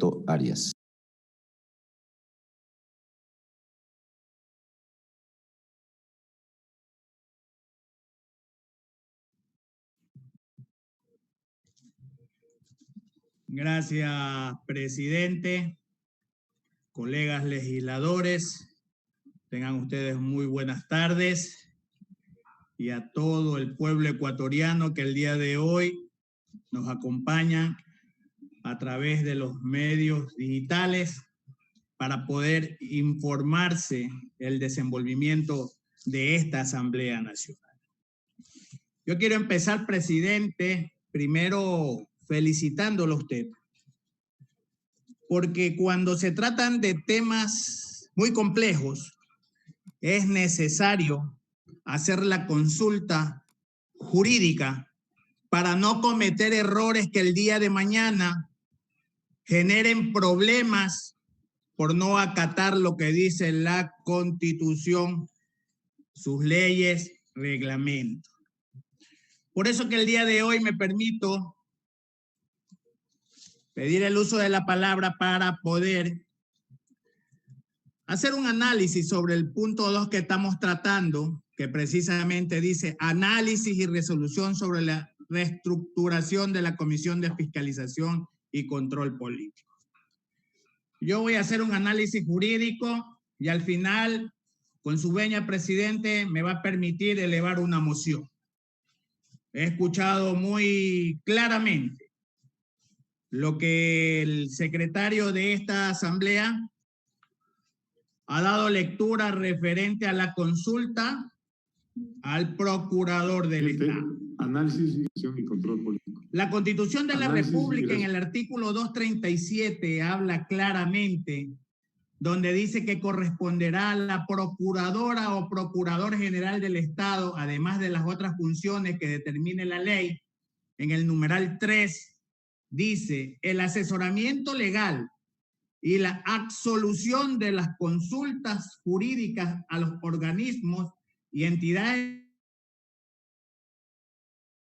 Roberto Arias. Gracias, presidente, colegas legisladores, tengan ustedes muy buenas tardes, y a todo el pueblo ecuatoriano que el día de hoy nos acompaña a través de los medios digitales para poder informarse el desenvolvimiento de esta Asamblea Nacional. Yo quiero empezar, presidente, primero felicitándolo a usted, porque cuando se tratan de temas muy complejos, es necesario hacer la consulta jurídica para no cometer errores que el día de mañana generen problemas por no acatar lo que dice la Constitución, sus leyes, reglamentos. Por eso que el día de hoy me permito pedir el uso de la palabra para poder hacer un análisis sobre el punto 2 que estamos tratando, que precisamente dice análisis y resolución sobre la reestructuración de la Comisión de Fiscalización y Control Político. Yo voy a hacer un análisis jurídico y al final, con su venia, presidente, me va a permitir elevar una moción. He escuchado muy claramente lo que el secretario de esta asamblea ha dado lectura referente a la consulta al procurador del Estado. Análisis y control político. La Constitución de la República en el artículo 237 habla claramente, donde dice que corresponderá a la procuradora o procurador general del Estado, además de las otras funciones que determine la ley. En el numeral 3 dice el asesoramiento legal y la absolución de las consultas jurídicas a los organismos y entidades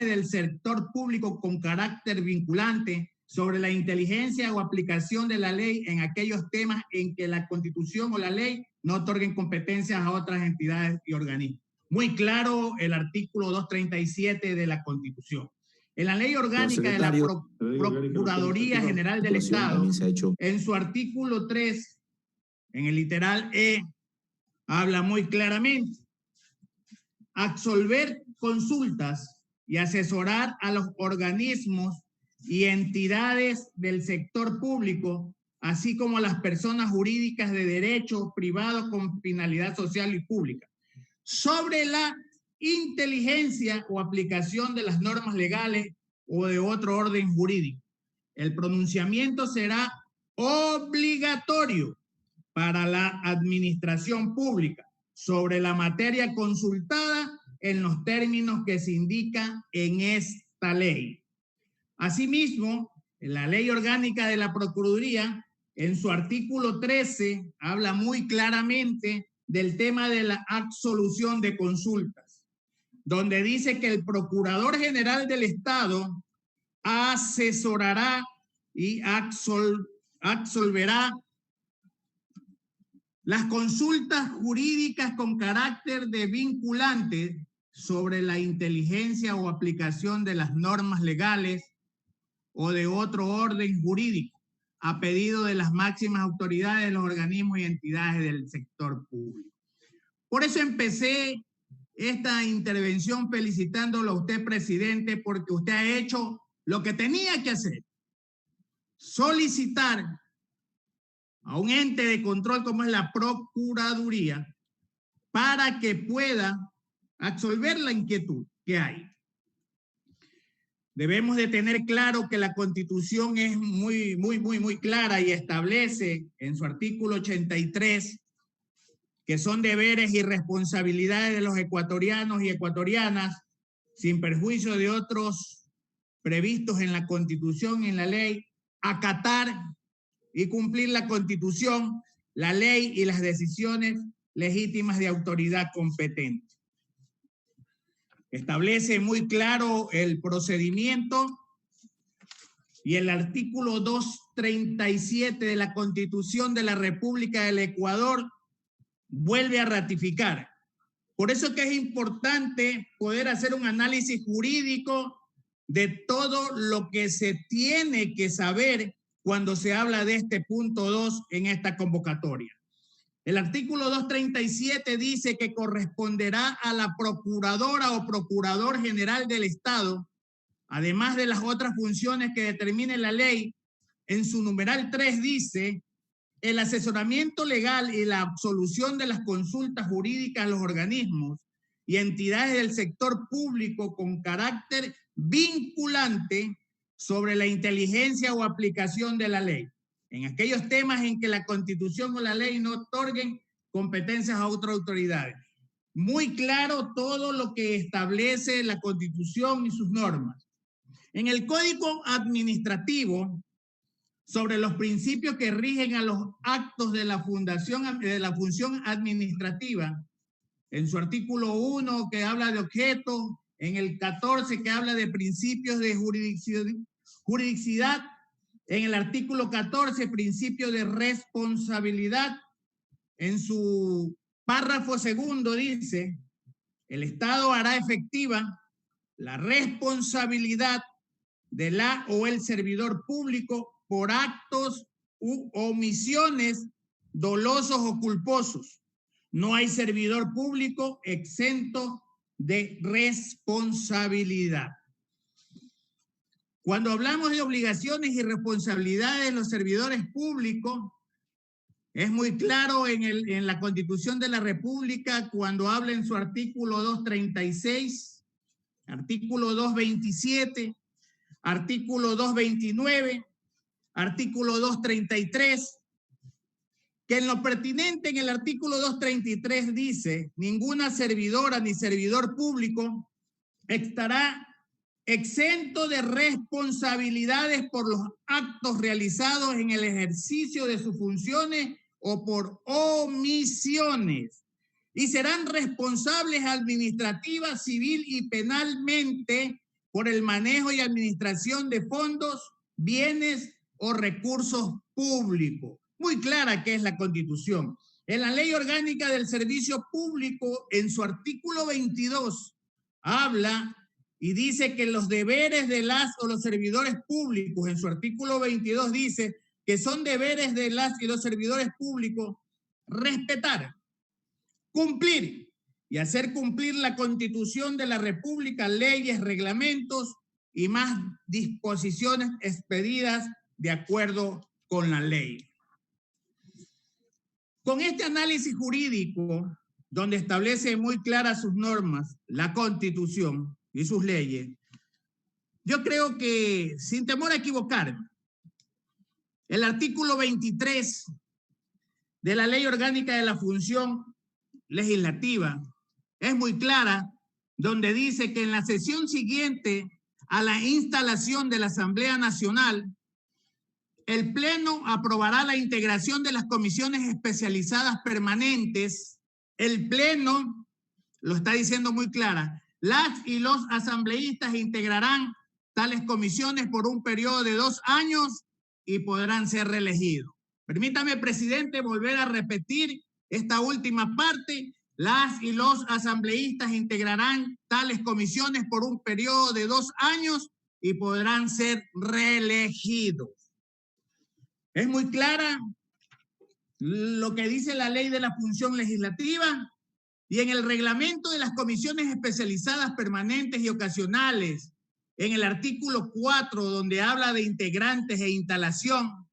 del sector público con carácter vinculante sobre la inteligencia o aplicación de la ley en aquellos temas en que la Constitución o la ley no otorguen competencias a otras entidades y organismos. Muy claro el artículo 237 de la Constitución. En la Ley Orgánica de la Procuraduría General del Estado, en su artículo 3, en el literal E, habla muy claramente: absolver consultas y asesorar a los organismos y entidades del sector público, así como a las personas jurídicas de derecho privado con finalidad social y pública, sobre la inteligencia o aplicación de las normas legales o de otro orden jurídico. El pronunciamiento será obligatorio para la administración pública sobre la materia consultada en los términos que se indican en esta ley. Asimismo, la Ley Orgánica de la Procuraduría, en su artículo 13, habla muy claramente del tema de la absolución de consultas, donde dice que el Procurador General del Estado asesorará y absolverá las consultas jurídicas con carácter de vinculante sobre la inteligencia o aplicación de las normas legales o de otro orden jurídico, a pedido de las máximas autoridades de los organismos y entidades del sector público. Por eso empecé esta intervención felicitándolo a usted, presidente, porque usted ha hecho lo que tenía que hacer: solicitar a un ente de control como es la Procuraduría para que pueda absolver la inquietud que hay. Debemos de tener claro que la Constitución es muy clara y establece en su artículo 83 que son deberes y responsabilidades de los ecuatorianos y ecuatorianas, sin perjuicio de otros previstos en la Constitución y en la ley, acatar y cumplir la Constitución, la ley y las decisiones legítimas de autoridad competente. Establece muy claro el procedimiento y el artículo 237 de la Constitución de la República del Ecuador vuelve a ratificar. Por eso que es importante poder hacer un análisis jurídico de todo lo que se tiene que saber cuando se habla de este punto 2 en esta convocatoria. El artículo 237 dice que corresponderá a la procuradora o procurador general del Estado, además de las otras funciones que determine la ley. En su numeral 3 dice: el asesoramiento legal y la absolución de las consultas jurídicas a los organismos y entidades del sector público con carácter vinculante sobre la inteligencia o aplicación de la ley, en aquellos temas en que la Constitución o la ley no otorguen competencias a otras autoridades. Muy claro todo lo que establece la Constitución y sus normas. En el Código Administrativo, sobre los principios que rigen a los actos de la función administrativa, en su artículo 1 que habla de objeto, en el 14 que habla de principios de juridicidad, en el artículo 14 principio de responsabilidad, en su párrafo segundo dice: el Estado hará efectiva la responsabilidad de la o el servidor público por actos u omisiones dolosos o culposos. No hay servidor público exento de responsabilidad. Cuando hablamos de obligaciones y responsabilidades de los servidores públicos, es muy claro en la Constitución de la República cuando habla en su artículo 236, artículo 227, artículo 229, artículo 233, que en lo pertinente en el artículo 233 dice: ninguna servidora ni servidor público estará exento de responsabilidades por los actos realizados en el ejercicio de sus funciones o por omisiones, y serán responsables administrativa, civil y penalmente por el manejo y administración de fondos, bienes o recursos públicos. Muy clara que es la Constitución. En la Ley Orgánica del Servicio Público, en su artículo 22, habla y dice que los deberes de las o los servidores públicos, en su artículo 22 dice que son deberes de las y los servidores públicos respetar, cumplir y hacer cumplir la Constitución de la República, leyes, reglamentos y más disposiciones expedidas de acuerdo con la ley. Con este análisis jurídico, donde establece muy claras sus normas, la Constitución y sus leyes, yo creo que, sin temor a equivocar, el artículo 23 de la Ley Orgánica de la Función Legislativa es muy clara, donde dice que en la sesión siguiente a la instalación de la Asamblea Nacional, el Pleno aprobará la integración de las comisiones especializadas permanentes. El Pleno, lo está diciendo muy clara, las y los asambleístas integrarán tales comisiones por un periodo de 2 años y podrán ser reelegidos. Permítame, presidente, volver a repetir esta última parte. Las y los asambleístas integrarán tales comisiones por un periodo de 2 años y podrán ser reelegidos. Es muy clara lo que dice la Ley de la Función Legislativa, y en el reglamento de las comisiones especializadas permanentes y ocasionales, en el artículo 4, donde habla de integrantes e instalación,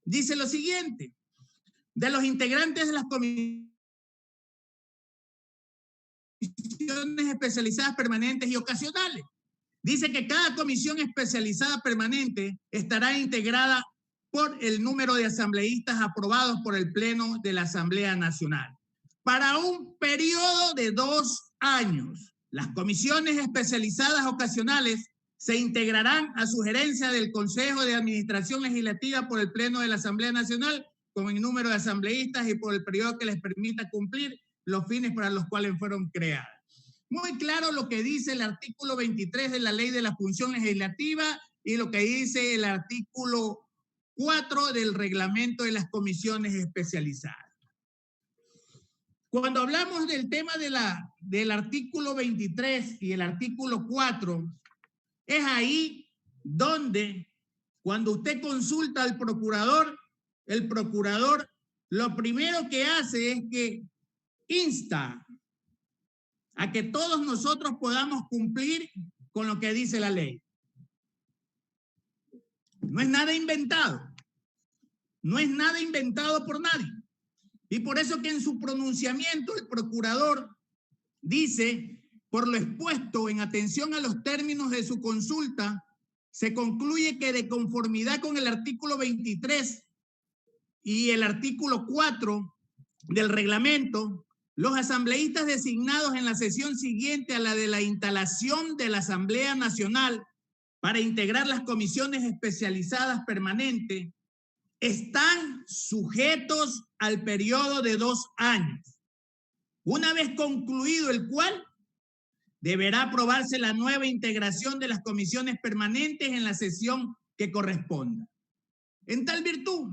dice lo siguiente: de los integrantes de las comisiones especializadas permanentes y ocasionales, dice que cada comisión especializada permanente estará integrada por el número de asambleístas aprobados por el Pleno de la Asamblea Nacional para un periodo de 2 años. Las comisiones especializadas ocasionales se integrarán a sugerencia del Consejo de Administración Legislativa por el Pleno de la Asamblea Nacional con el número de asambleístas y por el periodo que les permita cumplir los fines para los cuales fueron creadas. Muy claro lo que dice el artículo 23 de la Ley de la Función Legislativa y lo que dice el artículo 4 del reglamento de las comisiones especializadas. Cuando hablamos del tema del artículo 23 y el artículo 4, es ahí donde cuando usted consulta al procurador, el procurador lo primero que hace es que insta a que todos nosotros podamos cumplir con lo que dice la ley. No es nada inventado. No es nada inventado por nadie. Y por eso que en su pronunciamiento el procurador dice, por lo expuesto, en atención a los términos de su consulta, se concluye que de conformidad con el artículo 23 y el artículo 4 del reglamento, los asambleístas designados en la sesión siguiente a la de la instalación de la Asamblea Nacional para integrar las comisiones especializadas permanentes están sujetos al periodo de 2 años, una vez concluido el cual deberá aprobarse la nueva integración de las comisiones permanentes en la sesión que corresponda. En tal virtud,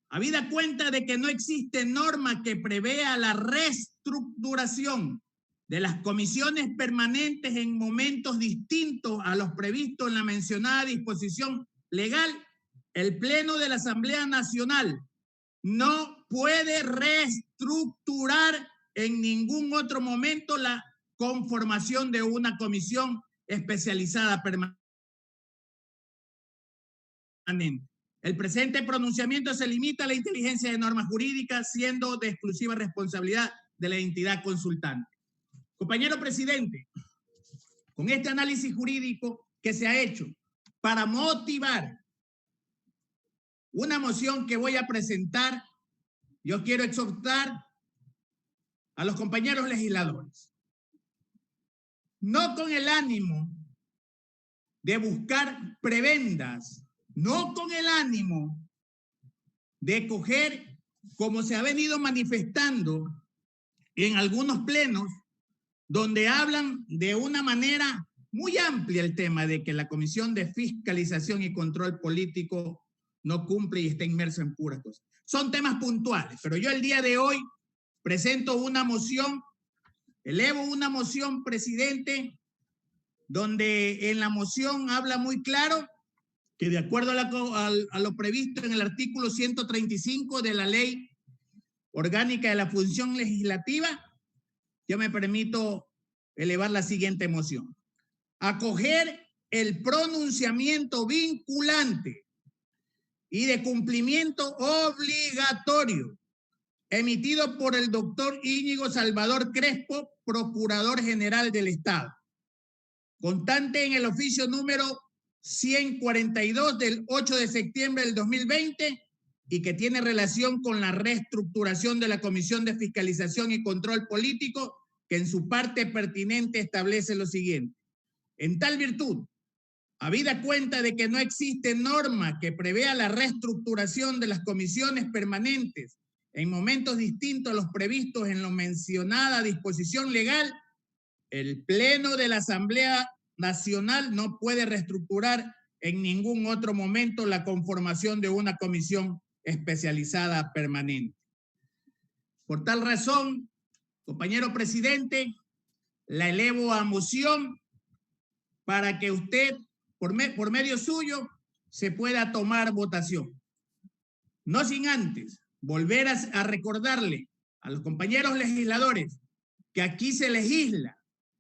habida cuenta de que no existe norma que prevea la reestructuración de las comisiones permanentes en momentos distintos a los previstos en la mencionada disposición legal, el Pleno de la Asamblea Nacional no puede reestructurar en ningún otro momento la conformación de una comisión especializada permanente. El presente pronunciamiento se limita a la inteligencia de normas jurídicas, siendo de exclusiva responsabilidad de la entidad consultante. Compañero presidente, con este análisis jurídico que se ha hecho para motivar una moción que voy a presentar, yo quiero exhortar a los compañeros legisladores, no con el ánimo de buscar prebendas, no con el ánimo de coger, como se ha venido manifestando en algunos plenos, donde hablan de una manera muy amplia el tema de que la Comisión de Fiscalización y Control Político no cumple y está inmerso en puras cosas. Son temas puntuales, pero yo el día de hoy presento una moción, elevo una moción, presidente, donde en la moción habla muy claro que de acuerdo a lo previsto en el artículo 135 de la Ley Orgánica de la Función Legislativa, yo me permito elevar la siguiente moción. Acoger el pronunciamiento vinculante y de cumplimiento obligatorio emitido por el doctor Íñigo Salvador Crespo, Procurador General del Estado, constante en el oficio número 142 del 8 de septiembre del 2020 y que tiene relación con la reestructuración de la Comisión de Fiscalización y Control Político, que en su parte pertinente establece lo siguiente. En tal virtud, habida cuenta de que no existe norma que prevea la reestructuración de las comisiones permanentes en momentos distintos a los previstos en la mencionada disposición legal, el Pleno de la Asamblea Nacional no puede reestructurar en ningún otro momento la conformación de una comisión especializada permanente. Por tal razón, compañero presidente, la elevo a moción para que usted, por medio suyo, se pueda tomar votación. No sin antes volver a recordarle a los compañeros legisladores que aquí se legisla,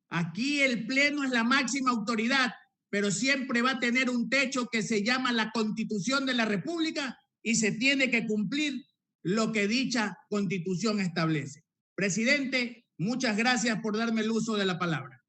aquí el Pleno es la máxima autoridad, pero siempre va a tener un techo que se llama la Constitución de la República y se tiene que cumplir lo que dicha Constitución establece. Presidente, muchas gracias por darme el uso de la palabra.